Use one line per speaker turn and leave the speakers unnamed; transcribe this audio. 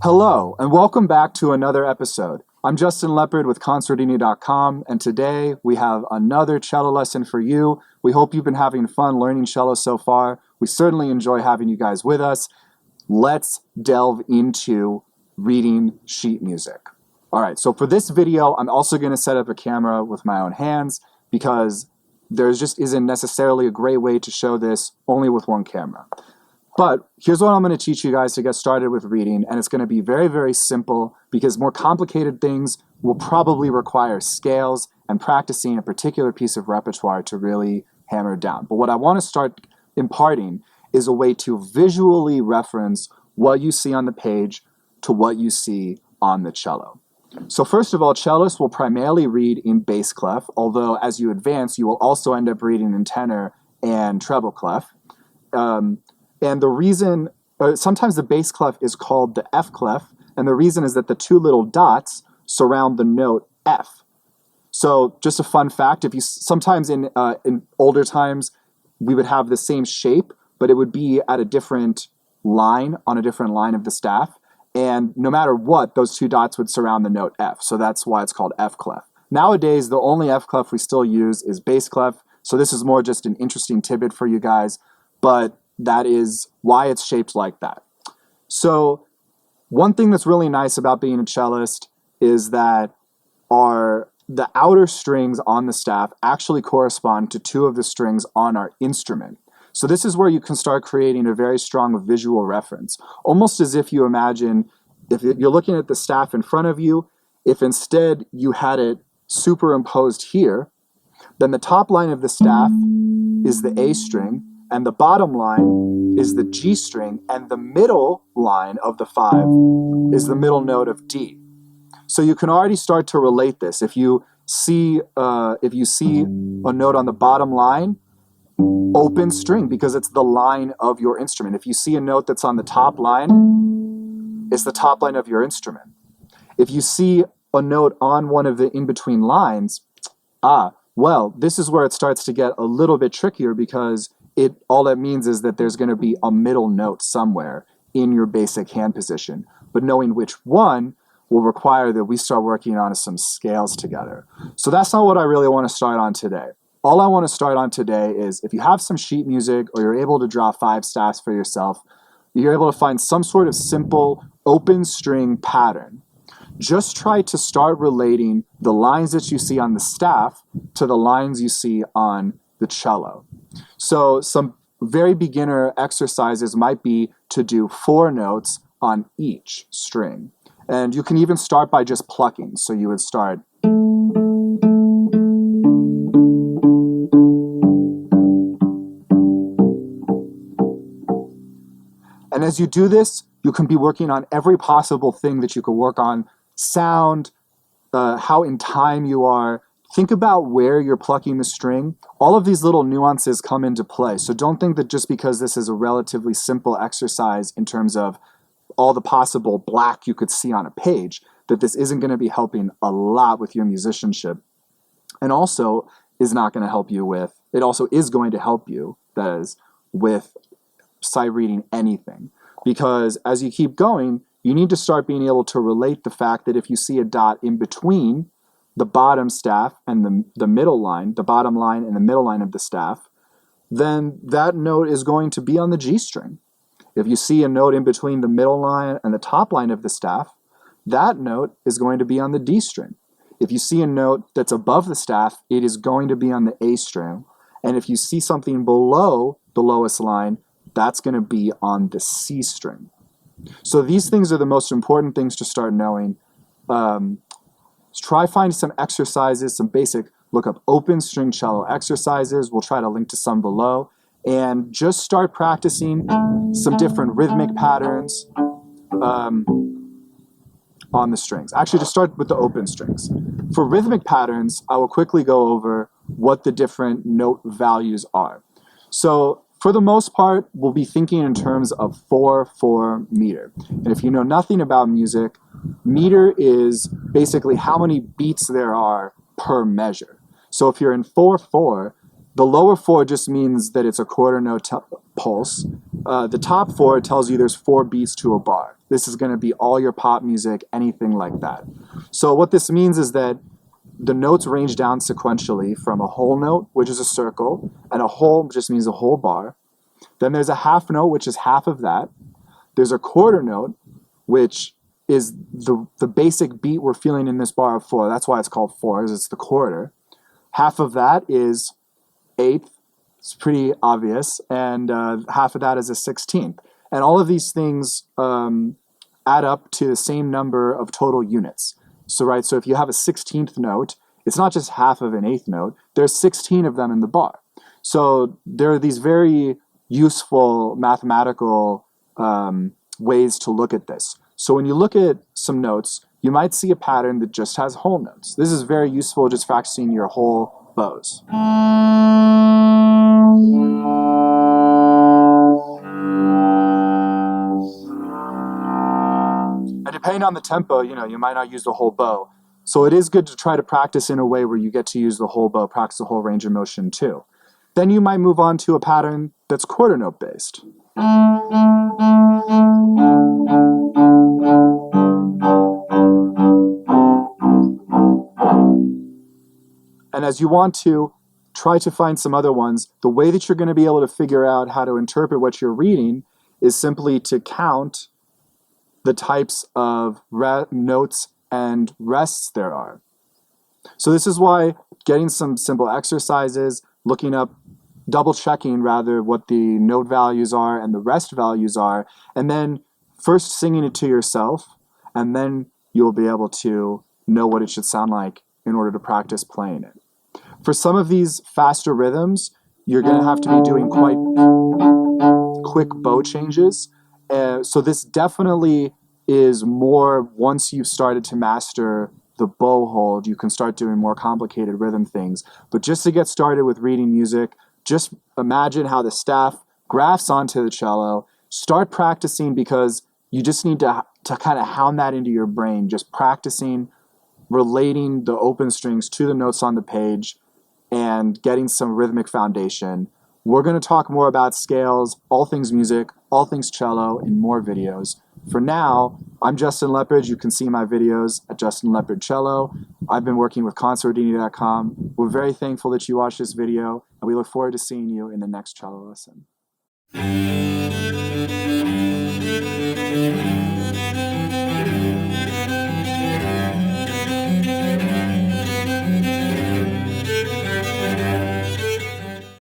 Hello, and welcome back to another episode. I'm Justin Leopard with Consordini.com, and today we have another cello lesson for you. We hope you've been having fun learning cello so far. We certainly enjoy having you guys with us. Let's delve into reading sheet music. All right, so for this video, I'm also going to set up a camera with my own hands because there just isn't necessarily a great way to show this only with one camera. But here's what I'm going to teach you guys to get started with reading, and it's going to be very, very simple because more complicated things will probably require scales and practicing a particular piece of repertoire to really hammer down. But what I want to start imparting is a way to visually reference what you see on the page to what you see on the cello. So first of all, cellists will primarily read in bass clef, although as you advance, you will also end up reading in tenor and treble clef. And the reason, sometimes the bass clef is called the F clef, and the reason is that the two little dots surround the note F. So just a fun fact, sometimes in older times, we would have the same shape, but it would be at a different line, on a different line of the staff. And no matter what, those two dots would surround the note F. So that's why it's called F clef. Nowadays, the only F clef we still use is bass clef. So this is more just an interesting tidbit for you guys, but that is why it's shaped like that. So one thing that's really nice about being a cellist is that the outer strings on the staff actually correspond to two of the strings on our instrument. So this is where you can start creating a very strong visual reference, almost as if you imagine, if you're looking at the staff in front of you, if instead you had it superimposed here, then the top line of the staff is the A string, and the bottom line is the G string, and the middle line of the 5 is the middle note of D. So you can already start to relate this. If you see a note on the bottom line, open string, because it's the line of your instrument. If you see a note that's on the top line, it's the top line of your instrument. If you see a note on one of the in-between lines, well, this is where it starts to get a little bit trickier because all that means is that there's going to be a middle note somewhere in your basic hand position. But knowing which one will require that we start working on some scales together. So that's not what I really want to start on today. All I want to start on today is if you have some sheet music or you're able to draw 5 staffs for yourself, you're able to find some sort of simple open string pattern. Just try to start relating the lines that you see on the staff to the lines you see on the cello. So some very beginner exercises might be to do 4 notes on each string. And you can even start by just plucking. So you would start. And as you do this, you can be working on every possible thing that you could work on. Sound, how in time you are. Think about where you're plucking the string. All of these little nuances come into play. So don't think that just because this is a relatively simple exercise in terms of all the possible black you could see on a page, that this isn't going to be helping a lot with your musicianship. And also is not going to help you with, it also is going to help you, that is, with sight reading anything. Because as you keep going, you need to start being able to relate the fact that if you see a dot in between the bottom staff and the middle line, the bottom line and the middle line of the staff, then that note is going to be on the G string. If you see a note in between the middle line and the top line of the staff, that note is going to be on the D string. If you see a note that's above the staff, it is going to be on the A string. And if you see something below the lowest line, that's going to be on the C string. So these things are the most important things to start knowing. Try finding some exercises, some basic look up open string cello exercises. We'll try to link to some below. And just start practicing some different rhythmic patterns on the strings. Actually, just start with the open strings. For rhythmic patterns, I will quickly go over what the different note values are. So for the most part, we'll be thinking in terms of 4/4 meter. And if you know nothing about music, meter is basically how many beats there are per measure. So if you're in 4/4, The lower 4 just means that it's a quarter note pulse. The top 4 tells you there's 4 beats to a bar. This is going to be all your pop music, anything like that. So what this means is that the notes range down sequentially from a whole note, which is a circle, and a whole just means a whole bar. Then there's a half note, which is half of that. There's a quarter note, which is the basic beat we're feeling in this bar of 4. That's why it's called 4, is it's the quarter. Half of that is eighth. It's pretty obvious. And half of that is a 16th. And all of these things add up to the same number of total units. So if you have a 16th note, it's not just half of an eighth note. There's 16 of them in the bar. So there are these very useful mathematical ways to look at this. So when you look at some notes, you might see a pattern that just has whole notes. This is very useful just practicing your whole bows. And depending on the tempo, you might not use the whole bow. So it is good to try to practice in a way where you get to use the whole bow, practice the whole range of motion too. Then you might move on to a pattern that's quarter note based. And as you want to, try to find some other ones. The way that you're going to be able to figure out how to interpret what you're reading is simply to count the types of notes and rests there are. So this is why getting some simple exercises, looking up, double checking rather what the note values are and the rest values are, and then first singing it to yourself, and then you'll be able to know what it should sound like in order to practice playing it. For some of these faster rhythms, you're going to have to be doing quite quick bow changes. So this definitely is more once you've started to master the bow hold, you can start doing more complicated rhythm things. But just to get started with reading music, just imagine how the staff grafts onto the cello. Start practicing because you just need to kind of hound that into your brain, just practicing relating the open strings to the notes on the page and getting some rhythmic foundation. We're going to talk more about scales, all things music, all things cello in more videos. For now, I'm Justin Leppard. You can see my videos at Justin Leppard Cello. I've been working with Consordini.com. We're very thankful that you watched this video, and we look forward to seeing you in the next cello lesson.